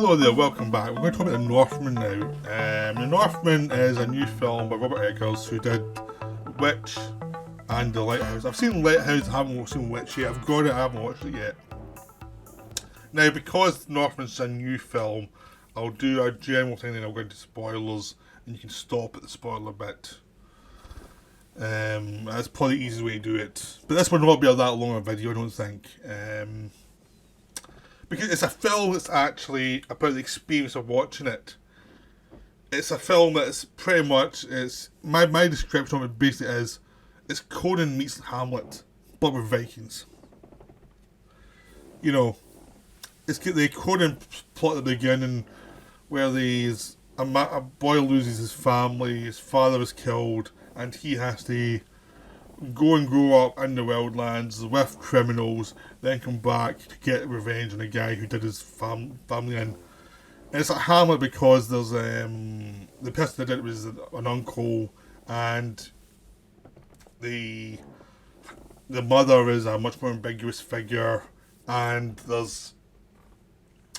Hello there, welcome back. We're going to talk about The Northman now. The Northman is a new film by Robert Eggars, who did Witch and The Lighthouse. I've seen Lighthouse, I haven't seen Witch yet. I've got it, I haven't watched it yet. Now, because Northman's a new film, I'll do a general thing and I'll go into spoilers, and you can stop at the spoiler bit. That's probably the easiest way to do it. But this will not be that long a video, I don't think. Because it's a film that's actually about the experience of watching it. It's a film that's pretty much, it's my description of it basically is, it's Conan meets Hamlet, but with Vikings. You know, it's the Conan plot at the beginning, where there's a boy loses his family, his father is killed, and he has to go and grow up in the wildlands with criminals, then come back to get revenge on a guy who did his family in. And it's like Hamlet because there's the person that did it was an uncle, and the mother is a much more ambiguous figure, and there's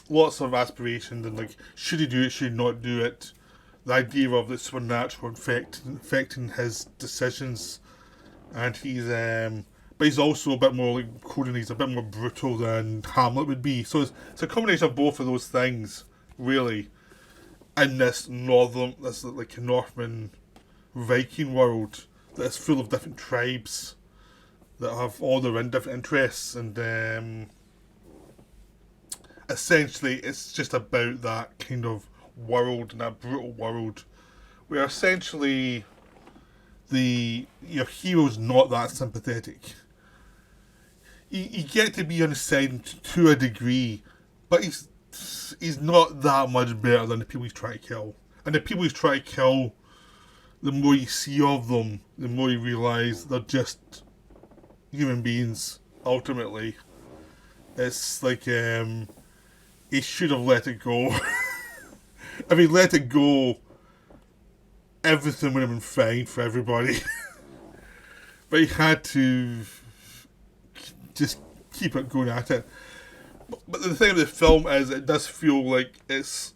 lots of aspirations and like, should he do it, should he not do it? The idea of the supernatural affecting his decisions. And but he's also a bit more like Conan. He's a bit more brutal than Hamlet would be. So it's a combination of both of those things, really, in this like Northman Viking world that's full of different tribes that have all their own different interests, and essentially it's just about that kind of world and that brutal world, where essentially your hero's not that sympathetic. You get to be on his side to a degree, but he's not that much better than the people he's trying to kill. And the people he's trying to kill, the more you see of them, the more you realise they're just human beings, ultimately. It's like, he should have let it go. If he let it go, everything would have been fine for everybody. But he had to just keep it going at it. But the thing with the film is, it does feel like it's,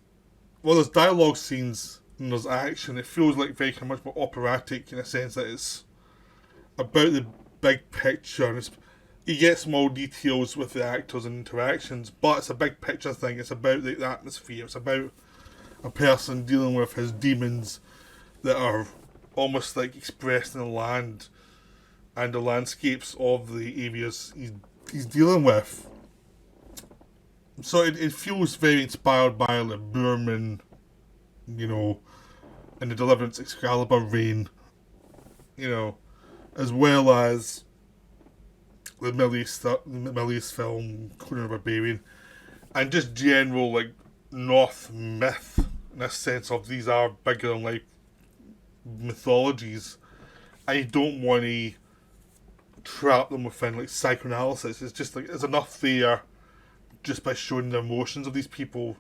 well, there's dialogue scenes and there's action. It feels like very kind of much more operatic, in a sense that it's about the big picture. And you get small details with the actors and interactions, but it's a big picture thing. It's about the atmosphere. It's about a person dealing with his demons that are almost like expressed in the land and the landscapes of the areas he's dealing with. So it feels very inspired by the Burman, you know, and the Deliverance Excalibur reign, you know, as well as the Middle East film Conan the Barbarian, and just general like North myth, in a sense of these are bigger than life mythologies. I don't want to trap them within like psychoanalysis. It's just like, there's enough there just by showing the emotions of these people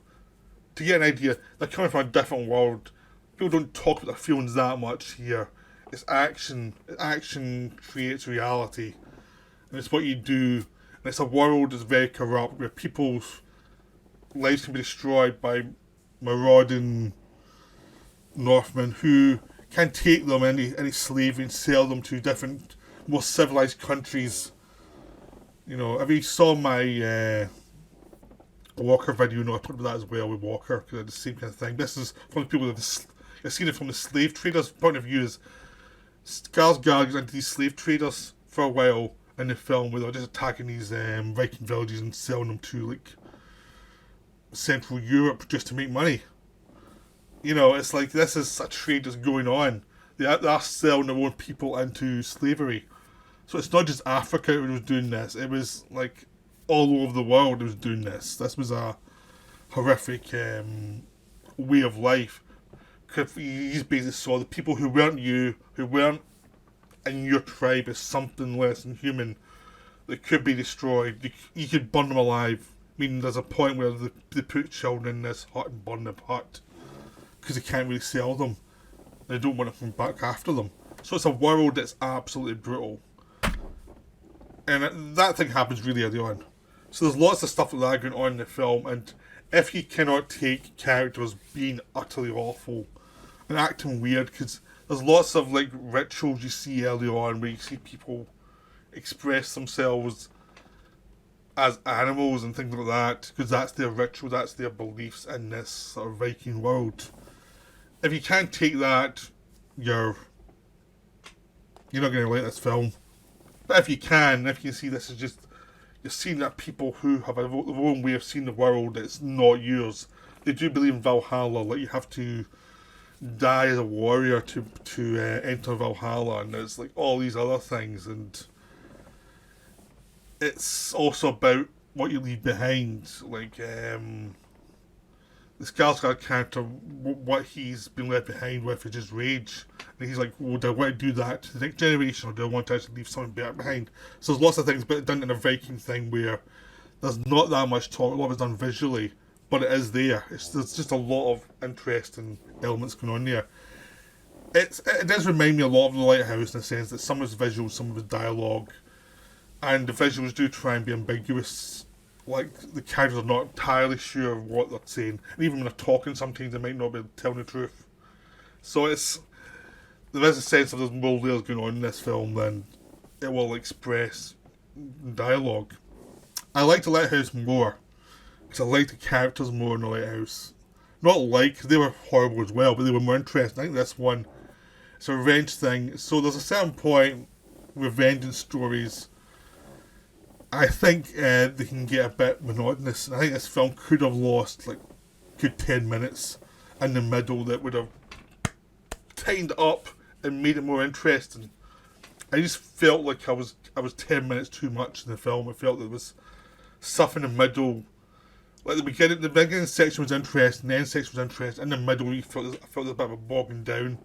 to get an idea. They're coming from a different world. People don't talk about their feelings that much here. It's action. Action creates reality, and it's what you do. And it's a world that's very corrupt, where people's lives can be destroyed by marauding Northmen who can take them any slavery and sell them to different, more civilized countries. You know, if you saw my Walker video, you know, I talked about that as well with Walker, because it's the same kind of thing. This is from the people that have seen it from the slave traders' point of view. Is Skarsgård goes into these slave traders for a while in the film, where they're just attacking these Viking villages and selling them to like Central Europe just to make money. You know, it's like, this is a trade that's going on. They're selling their own people into slavery. So it's not just Africa who was doing this. It was like all over the world who was doing this. This was a horrific way of life. Because you basically saw the people who weren't you, who weren't in your tribe, as something less than human that could be destroyed. You could burn them alive. I mean, there's a point where they put children in this hut and burn the hut, because they can't really sell them. They don't want to come back after them. So it's a world that's absolutely brutal. And that thing happens really early on. So there's lots of stuff like that going on in the film, and if you cannot take characters being utterly awful and acting weird, because there's lots of like rituals you see early on where you see people express themselves as animals and things like that, because that's their ritual, that's their beliefs in this sort of Viking world. If you can't take that, you're not going to like this film. But if you can see this as just, you're seeing that people who have their own way of seeing the world, it's not yours. They do believe in Valhalla, like you have to die as a warrior to enter Valhalla, and there's like all these other things, and it's also about what you leave behind. Like the Skarsgård character, what he's been left behind with is just rage. And he's like, well, do I want to do that to the next generation, or do I want to actually leave something back behind? So there's lots of things but done in a Viking thing where there's not that much talk, a lot of it's done visually, but it is there. There's just a lot of interesting elements going on there. It does remind me a lot of The Lighthouse in the sense that some of it's visual, some of it's dialogue, and the visuals do try and be ambiguous. Like, the characters are not entirely sure of what they're saying. And even when they're talking, sometimes they might not be telling the truth. So there is a sense of there's more layers going on in this film than it will express in dialogue. I like The Lighthouse more, because I like the characters more in The Lighthouse. Not like, because they were horrible as well, but they were more interesting. I think this one, it's a revenge thing. So there's a certain point with vengeance stories, I think they can get a bit monotonous. I think this film could have lost like good 10 minutes in the middle that would have tightened up and made it more interesting. I just felt like I was 10 minutes too much in the film. I felt there was stuff in the middle. Like the beginning section was interesting, the end section was interesting. In the middle, I felt there was a bit of a bogging down,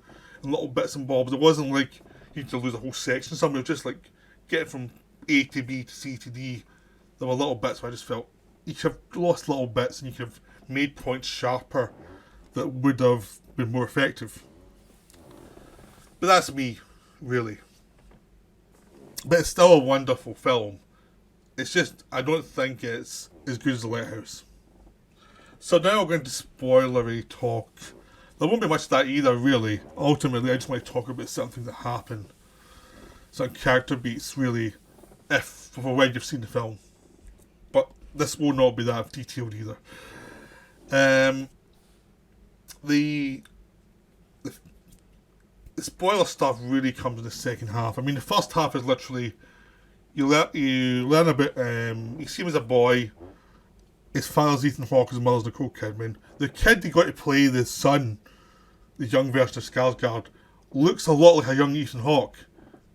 and little bits and bobs. It wasn't like you had to lose a whole section. Something was just like getting from A to B to C to D. There were little bits where I just felt you could have lost little bits and you could have made points sharper that would have been more effective. But that's me, really. But it's still a wonderful film. It's just, I don't think it's as good as The Lighthouse. So now we're going to spoilery talk. There won't be much of that either, really. Ultimately, I just want to talk about something that happened. Some character beats, really, for when you've seen the film. But this will not be that detailed either. The spoiler stuff really comes in the second half. I mean, the first half is literally you learn about you see him as a boy. His father's Ethan Hawke, his mother's Nicole Kidman. The kid he got to play the son, the young version of Skarsgård, looks a lot like a young Ethan Hawke.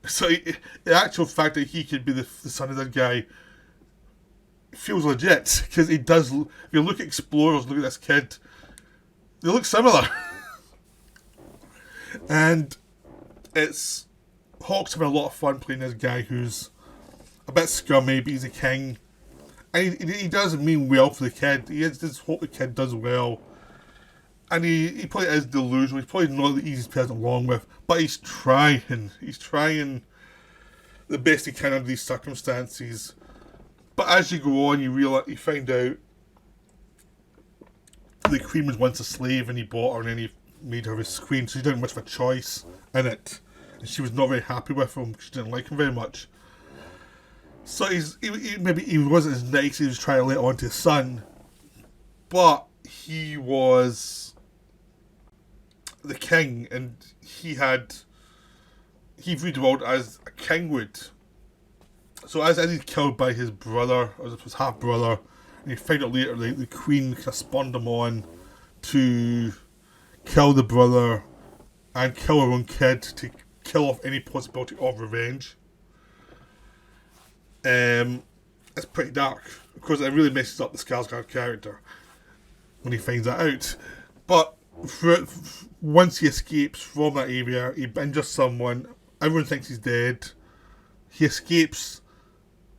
So the actual fact that he could be the son of that guy feels legit, because he does. If you look at Explorers, look at this kid, they look similar. And it's Hawke's having a lot of fun playing this guy who's a bit scummy, but he's a king. And he does mean well for the kid. He just hope the kid does well. And he probably is delusional. He's probably not the easiest person along with, but he's trying. He's trying the best he can under these circumstances. But as you go on, you find out the queen was once a slave, and he bought her, and then he made her his queen, so she didn't have much of a choice in it. And she was not very happy with him, she didn't like him very much. So maybe he wasn't as nice, he was trying to let on to his son. But he was the king, and he viewed the world as a king would. So as he's killed by his brother, or his half brother, and you find out later the queen kind of spurned him on to kill the brother and kill her own kid to kill off any possibility of revenge. It's pretty dark. Of course, it really messes up the Skarsgård character when he finds that out. But once he escapes from that area, he injures someone, everyone thinks he's dead. He escapes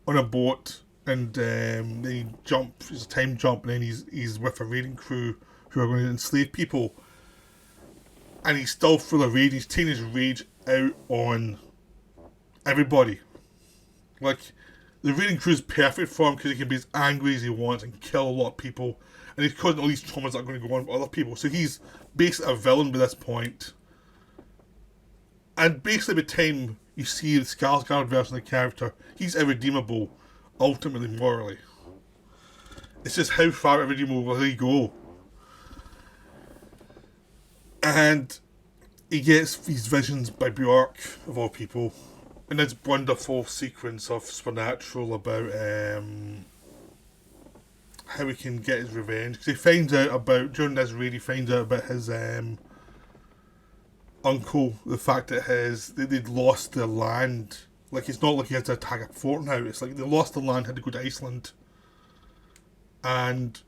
on a boat, and then he jumps, it's a time jump, and then he's with a raiding crew who are going to enslave people. And he's still full of rage. He's taking his rage out on everybody. Like, the raiding crew is perfect for him because he can be as angry as he wants and kill a lot of people. and he's causing all these traumas that are going to go on with other people. So he's basically a villain by this point. And basically, by the time you see the Skarsgård version of the character, he's irredeemable, ultimately morally. It's just how far irredeemable will he go? And he gets these visions by Bjork, of all people, in this wonderful sequence of supernatural about how he can get his revenge. Because he finds out about, during this raid, he finds out about his uncle, the fact that they'd lost their land. Like, it's not like he had to attack a fort now, it's like they lost the land, had to go to Iceland. And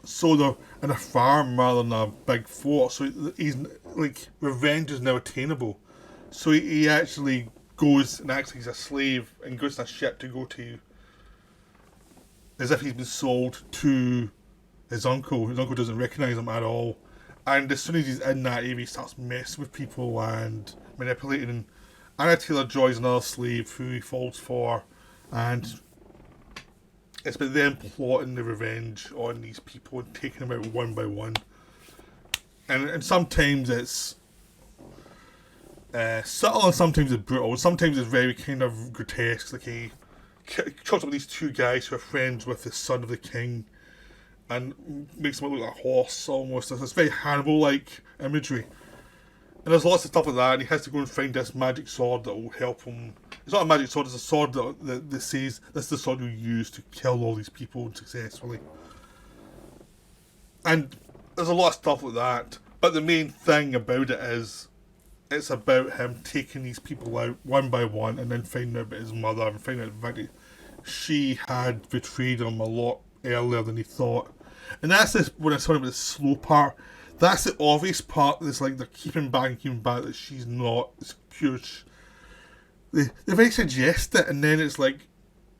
so they're in a farm rather than a big fort, so he's like, revenge is now attainable. So he actually goes and acts like he's a slave and goes to a ship to go to, as if he's been sold to his uncle. His uncle doesn't recognise him at all. And as soon as he's in that area, he starts messing with people and manipulating. And Anna Taylor-Joy's another slave who he falls for, and it's about them plotting the revenge on these people and taking them out one by one. And sometimes it's subtle and sometimes it's brutal. Sometimes it's very kind of grotesque. Like he talks about these two guys who are friends with the son of the king and makes them look like a horse almost. It's very Hannibal-like imagery. And there's lots of stuff like that, and he has to go and find this magic sword that will help him. It's not a magic sword, it's a sword that says this is the sword you use to kill all these people successfully. And there's a lot of stuff like that, but the main thing about it is it's about him taking these people out one by one and then finding out about his mother and finding out that she had betrayed him a lot earlier than he thought. And that's this, when I was talking about the slow part, that's the obvious part that's like they're keeping back that she's not as pure. They very suggest it, and then it's like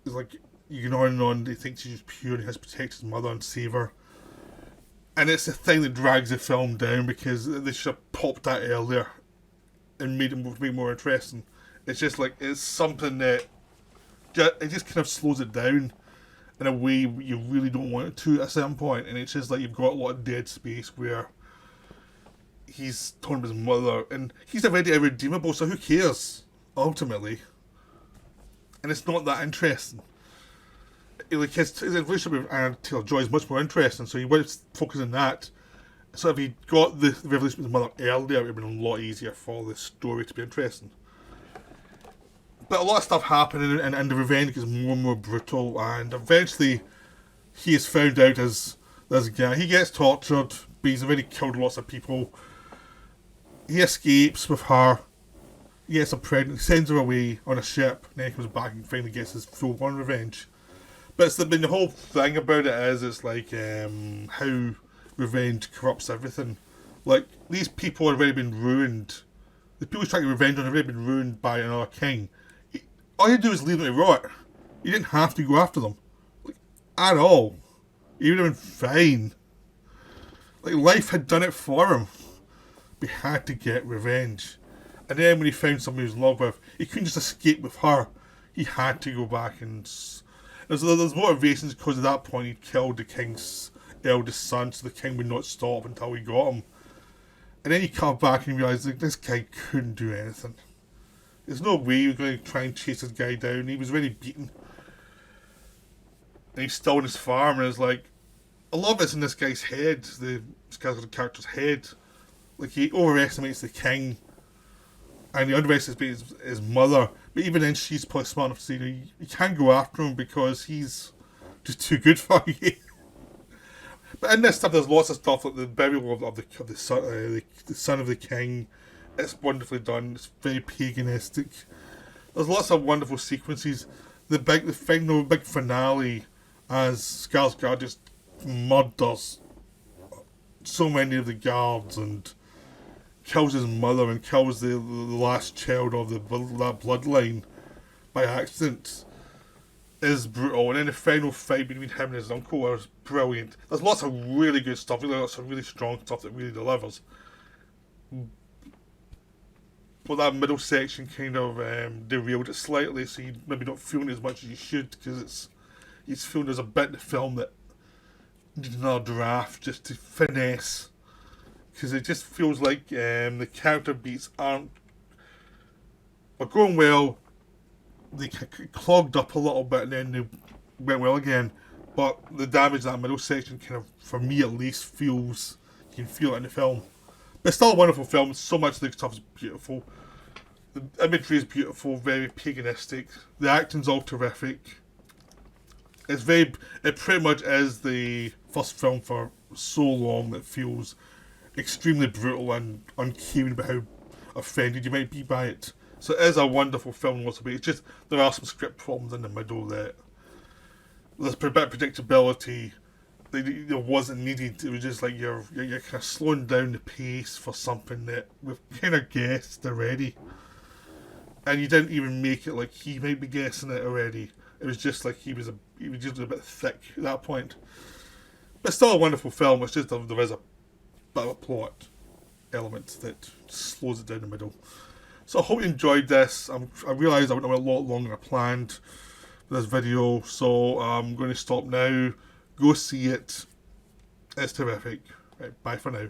you go on and on, they think she's pure and he has to protect his mother and save her. And it's the thing that drags the film down, because they should have popped that earlier and made it more interesting. It's just like, it's something that it just kind of slows it down in a way you really don't want it to at a certain point, and it's just like you've got a lot of dead space where he's talking about his mother, and he's already irredeemable, so who cares, ultimately? And it's not that interesting. Like his relationship with Anna Taylor-Joy is much more interesting, so he was focusing on that. So if he got the revelation with his mother earlier, it would have been a lot easier for the story to be interesting. But a lot of stuff happening, and the revenge gets more and more brutal, and eventually he is found out as this guy. He gets tortured, but he's already killed lots of people. He escapes with her. He gets her pregnant, sends her away on a ship, and then he comes back and finally gets his full-on revenge. But the whole thing about it is, it's like how revenge corrupts everything. Like, these people have already been ruined. The people he's trying to revenge on have already been ruined by another king. All you do is leave them to rot. You didn't have to go after them, like, at all. He would have been fine. Like, life had done it for him. But he had to get revenge. And then when he found somebody he was in love with, he couldn't just escape with her. He had to go back and... There's motivations, because at that point he'd killed the king's eldest son, so the king would not stop until he got him. And then he come back and realised, like, this guy couldn't do anything. There's no way you're going to try and chase this guy down. He was already beaten. And he's still on his farm, and it's like, a lot of it's in this guy's head, the character's head. Like, he overestimates the king, and he underestimates his mother. But even then, she's probably smart enough to say, you can't go after him because he's just too good for you. But in this stuff, there's lots of stuff, like the burial of the son of the king. It's wonderfully done. It's very paganistic. There's lots of wonderful sequences. The final big finale, as Skarsgård just murders so many of the guards and kills his mother and kills the last child of that bloodline by accident, is brutal. And then the final fight between him and his uncle is brilliant. There's lots of really good stuff, lots of really strong stuff that really delivers. But that middle section kind of derailed it slightly, so you maybe not feeling it as much as you should, because you feel there's a bit in the film that need another draft just to finesse, because it just feels like the character beats are going well. They clogged up a little bit and then they went well again. But the damage in that middle section kind of, for me at least, feels, you can feel it in the film. But it's still a wonderful film. So much of the stuff is beautiful. The imagery is beautiful, very paganistic. The acting's all terrific. It pretty much is the first film for so long that feels extremely brutal and uncaring about how offended you might be by it. So it is a wonderful film in lots of ways. It's just, there are some script problems in the middle that there's a bit of predictability that wasn't needed. It was just like you're kind of slowing down the pace for something that we've kind of guessed already. And you didn't even make it like he might be guessing it already. It was just like he was just a bit thick at that point. But still a wonderful film. It's just there is a bit of a plot element that slows it down the middle. So I hope you enjoyed this. I realised I went a lot longer than I planned for this video, so I'm going to stop now. Go see it. It's terrific. Right, bye for now.